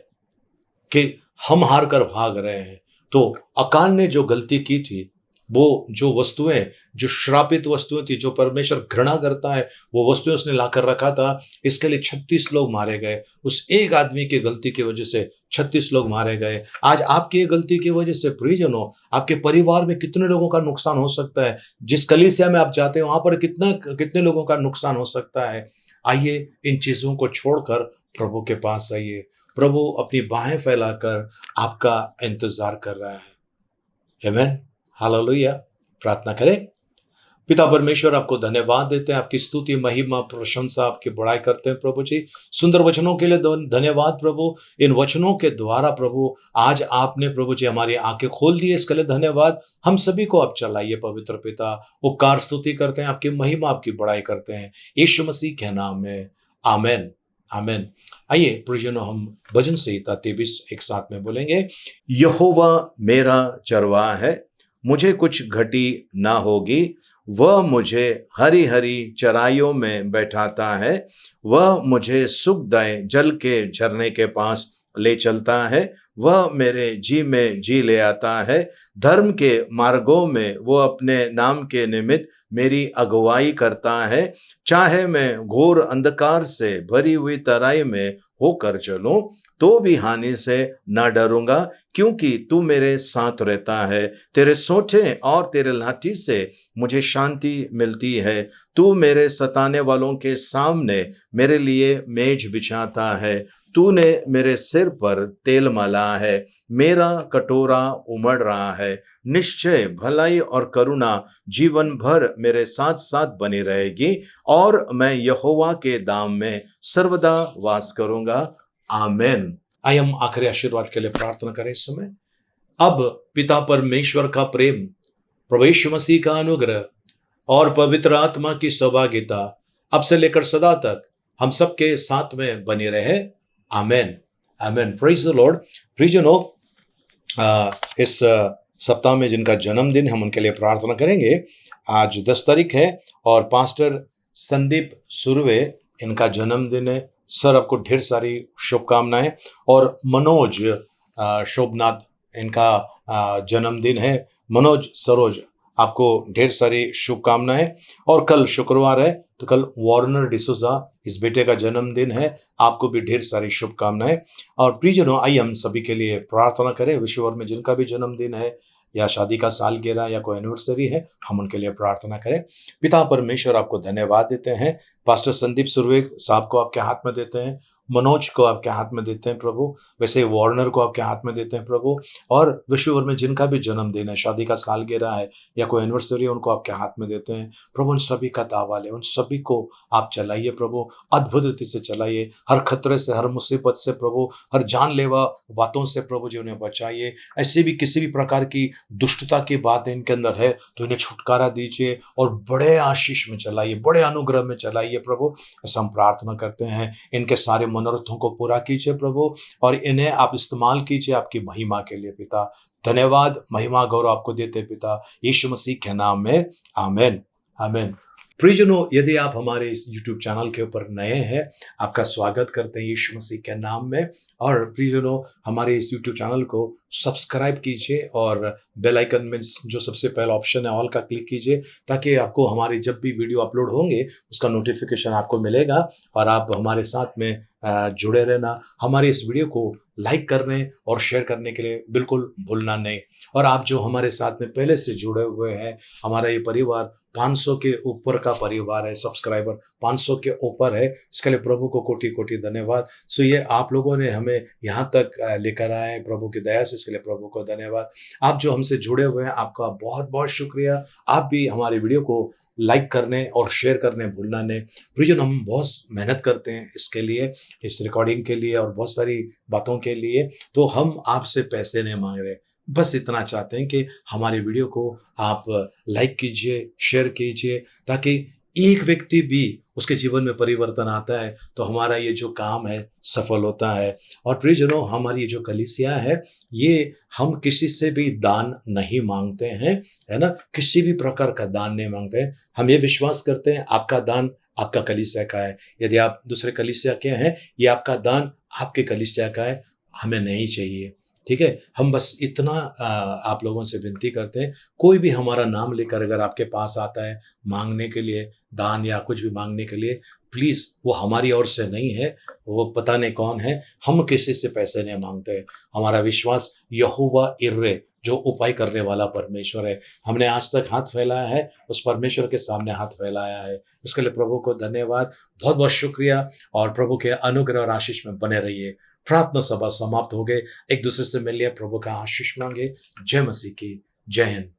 कि हम हार कर भाग रहे हैं। तो अकान ने जो गलती की थी, वो जो वस्तुएं, जो श्रापित वस्तुएं थी, जो परमेश्वर घृणा करता है, वो वस्तुएं उसने लाकर रखा था। इसके लिए 36 लोग मारे गए। उस एक आदमी की गलती की वजह से 36 लोग मारे गए। आज आपकी एक गलती की वजह से प्रियजनों, आपके परिवार में कितने लोगों का नुकसान हो सकता है। जिस कलीसिया में आप जाते हो, वहां पर कितने लोगों का नुकसान हो सकता है। आइए, इन चीजों को छोड़कर प्रभु के पास आइए। प्रभु अपनी बाहें फैलाकर आपका इंतजार कर रहा है। आमीन, हालेलुया। प्रार्थना करें। पिता परमेश्वर, आपको धन्यवाद देते हैं, आपकी स्तुति, महिमा, प्रशंसा, आपकी बड़ाई करते हैं प्रभु जी। सुंदर वचनों के लिए धन्यवाद प्रभु। इन वचनों के द्वारा प्रभु आज आपने प्रभु जी हमारी आंखें खोल दी, इसके लिए धन्यवाद। हम सभी को आप चलाइए पवित्र पिता। उपकार स्तुति करते हैं, आपकी महिमा, आपकी बड़ाई करते हैं यीशु मसीह के नाम में। आमेन, आमेन। आइए प्रियजनों, हम भजन संहिता 23 एक साथ में बोलेंगे। यहोवा मेरा चरवाहा है, मुझे कुछ घटी ना होगी। वह मुझे हरी हरी चराइयों में बैठाता है। वह मुझे सुखदायक जल के झरने के पास ले चलता है। वह मेरे जी में जी ले आता है। धर्म के मार्गों में वो अपने नाम के निमित्त मेरी अगुवाई करता है। चाहे मैं घोर अंधकार से भरी हुई तराई में होकर चलूं, तो भी हानि से ना डरूंगा, क्योंकि तू मेरे साथ रहता है। तेरे सोंठे और तेरे लाठी से मुझे शांति मिलती है। तू मेरे सताने वालों के सामने मेरे लिए मेज बिछाता है। तूने मेरे सिर पर तेल मला है, मेरा कटोरा उमड़ रहा है। निश्चय भलाई और करुणा जीवन भर मेरे साथ साथ बनी रहेगी, और मैं यहोवा के धाम में सर्वदा वास करूंगा। आमेन। आइए हम आखिरी आशीर्वाद के लिए प्रार्थना करें इस समय। अब पिता परमेश्वर का प्रेम, प्रभु यीशु मसीह का अनुग्रह और पवित्र आत्मा की सहभागिता अब से लेकर सदा तक हम सबके साथ में बनी रहे। Amen, amen. Praise the Lord. प्रियजनों, इस सप्ताह में जिनका जन्मदिन, हम उनके लिए प्रार्थना करेंगे। आज 10 तारीख है और पास्टर संदीप सुरवे, इनका जन्मदिन है। सर, आपको ढेर सारी शुभकामनाएं। और मनोज शोभनाथ, इनका जन्मदिन है। मनोज सरोज, आपको ढेर सारी शुभकामनाएं। और कल शुक्रवार है, तो कल वार्नर डिसूजा, इस बेटे का जन्मदिन है। आपको भी ढेर सारी शुभकामनाएं। और प्रियजनों, आइए हम सभी के लिए प्रार्थना करें। विश्व भर में जिनका भी जन्मदिन है, या शादी का सालगिरह, या कोई एनिवर्सरी है, हम उनके लिए प्रार्थना करें। पिता परमेश्वर, आपको धन्यवाद देते हैं। पास्टर संदीप सुरवे साहब को आपके हाथ में देते हैं, मनोज को आपके हाथ में देते हैं प्रभु, वैसे वार्नर को आपके हाथ में देते हैं प्रभु। और विश्व भर में जिनका भी जन्मदिन है, शादी का सालगिरह है, या कोई एनिवर्सरी है, उनको आपके हाथ में देते हैं प्रभु। उन सभी का दावा ले, उन सभी को आप चलाइए प्रभु, अद्भुत रीति से चलाइए। हर खतरे से, हर मुसीबत से प्रभु, हर जानलेवा बातों से प्रभु जी उन्हें बचाइए। ऐसे भी किसी भी प्रकार की दुष्टता की बात इनके अंदर है तो इन्हें छुटकारा दीजिए और बड़े आशीष में चलाइए, बड़े अनुग्रह में चलाइए प्रभु। ऐसा हम प्रार्थना करते हैं। इनके सारे मनोरथों को पूरा कीजिए प्रभु, और इन्हें आप इस्तेमाल कीजिए आपकी महिमा के लिए पिता। धन्यवाद, महिमा, गौरव आपको देते पिता, यीशु मसीह के नाम में। आमेन, आमेन। प्रियजनों, यदि आप हमारे इस यूट्यूब चैनल के ऊपर नए हैं, आपका स्वागत करते हैं यीशु मसीह के नाम में। और प्रियजनों, हमारे इस यूट्यूब चैनल को सब्सक्राइब कीजिए और बेल आइकन में जो सबसे पहला ऑप्शन है ऑल का क्लिक कीजिए, ताकि आपको हमारे जब भी वीडियो अपलोड होंगे उसका नोटिफिकेशन आपको मिलेगा और आप हमारे साथ में जुड़े रहना। हमारे इस वीडियो को लाइक करने और शेयर करने के लिए बिल्कुल भूलना नहीं। और आप जो हमारे साथ में पहले से जुड़े हुए हैं, हमारा ये परिवार 500 के ऊपर का परिवार है, सब्सक्राइबर 500 के ऊपर है, इसके लिए प्रभु को कोटि-कोटि धन्यवाद। सो ये आप लोगों ने हमें यहाँ तक लेकर आए हैं, प्रभु की दया से, इसके लिए प्रभु को धन्यवाद। आप जो हमसे जुड़े हुए हैं, आपका बहुत-बहुत शुक्रिया। आप भी हमारी वीडियो को लाइक करने और शेयर करने भूलना नहीं। प्रियजन, हम बहुत मेहनत करते हैं इसके लिए, इस रिकॉर्डिंग के लिए और बहुत सारी बातों के लिए, तो हम आपसे पैसे नहीं माँग रहे। बस इतना चाहते हैं कि हमारी वीडियो को आप लाइक कीजिए, शेयर कीजिए, ताकि एक व्यक्ति भी उसके जीवन में परिवर्तन आता है तो हमारा ये जो काम है सफल होता है। और प्रियजनों, हमारी ये जो कलीसिया है, ये हम किसी से भी दान नहीं मांगते हैं, है ना? किसी भी प्रकार का दान नहीं मांगते हैं। हम ये विश्वास करते हैं आपका दान आपका कलीसिया का है। यदि आप दूसरे कलीसिया के हैं, ये आपका दान आपके कलीसिया का है, हमें नहीं चाहिए। ठीक है? हम बस इतना आप लोगों से विनती करते हैं, कोई भी हमारा नाम लेकर अगर आपके पास आता है माँगने के लिए, दान या कुछ भी माँगने के लिए, प्लीज़ वो हमारी ओर से नहीं है, वो पता नहीं कौन है, हम किसी से पैसे नहीं माँगते हैं। हमारा विश्वास यहोवा इर्रे, जो उपाय करने वाला परमेश्वर है, हमने आज तक हाथ फैलाया है, उस परमेश्वर के सामने हाथ फैलाया है। इसके लिए प्रभु को धन्यवाद, बहुत-बहुत शुक्रिया और प्रभु के अनुग्रह और आशीष में बने रहिए। प्रार्थना सभा समाप्त हो गए। एक दूसरे से मिलिए, प्रभु का आशीष मांगे। जय मसीह की, जय हिंद।